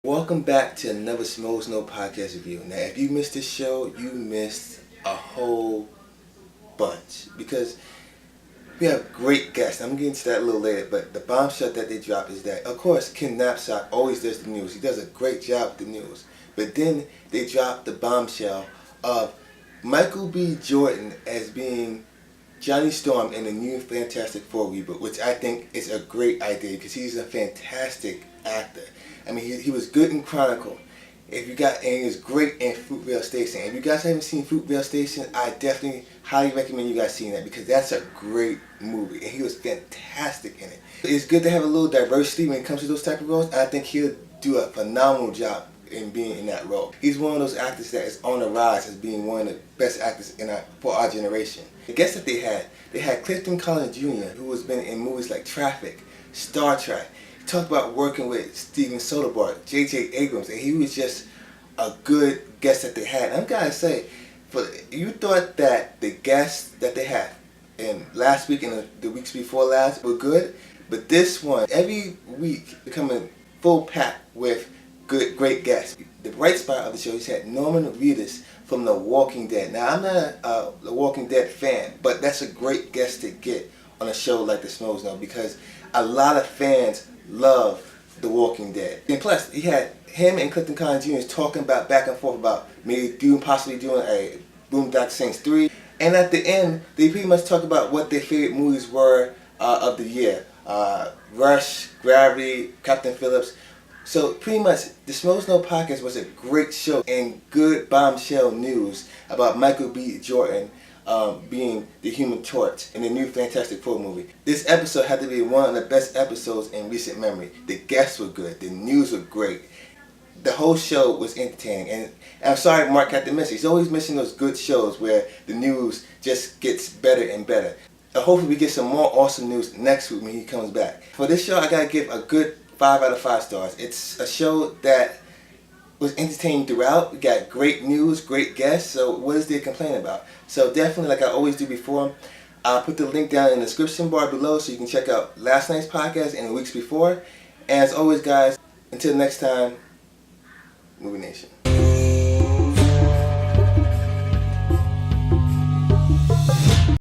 Welcome back to another Schmoes podcast review. Now, if you missed this show, you missed a whole bunch because we have great guests. I'm getting to that a little later, but the bombshell that they drop is that, of course, Ken Knapsack always does the news. He does a great job with the news. But then they drop the bombshell of Michael B. Jordan as being Johnny Storm in the new Fantastic Four reboot, which I think is a great idea because he's a fantastic actor. I mean, he was good in Chronicle. And he was great in Fruitvale Station. If you guys haven't seen Fruitvale Station, I definitely highly recommend you guys seeing that because that's a great movie and he was fantastic in it. It's good to have a little diversity when it comes to those type of roles. And I think he'll do a phenomenal job in being in that role. He's one of those actors that is on the rise as being one of the best actors for our generation. The guests that they had Clifton Collins Jr., who has been in movies like Traffic, Star Trek. He talked about working with Steven Soderbergh, J.J. Abrams, and he was just a good guest that they had. And I'm gonna say, you thought that the guests that they had in last week and the weeks before last were good, but this one, every week, becoming full pack with great guests. The bright spot of the show, he's had Norman Reedus from The Walking Dead. Now, I'm not a Walking Dead fan, but that's a great guest to get on a show like the Schmoes now because a lot of fans love The Walking Dead. And plus, he had him and Clifton Collins Jr. talking about back and forth about possibly doing a Boondock Saints 3. And at the end, they pretty much talk about what their favorite movies were of the year. Rush, Gravity, Captain Phillips. So pretty much, the Schmoes Know podcast was a great show and good bombshell news about Michael B. Jordan being the Human Torch in the new Fantastic Four movie. This episode had to be one of the best episodes in recent memory. The guests were good. The news was great. The whole show was entertaining. And I'm sorry Mark had to miss it. He's always missing those good shows where the news just gets better and better. Hopefully we get some more awesome news next week when he comes back. For this show, I gotta give a good 5 out of 5 stars. It's a show that was entertaining throughout. We got great news, great guests, so what is there to complain about? So definitely, like I always do before, I'll put the link down in the description bar below so you can check out last night's podcast and the weeks before. And as always, guys, until next time, Movie Nation.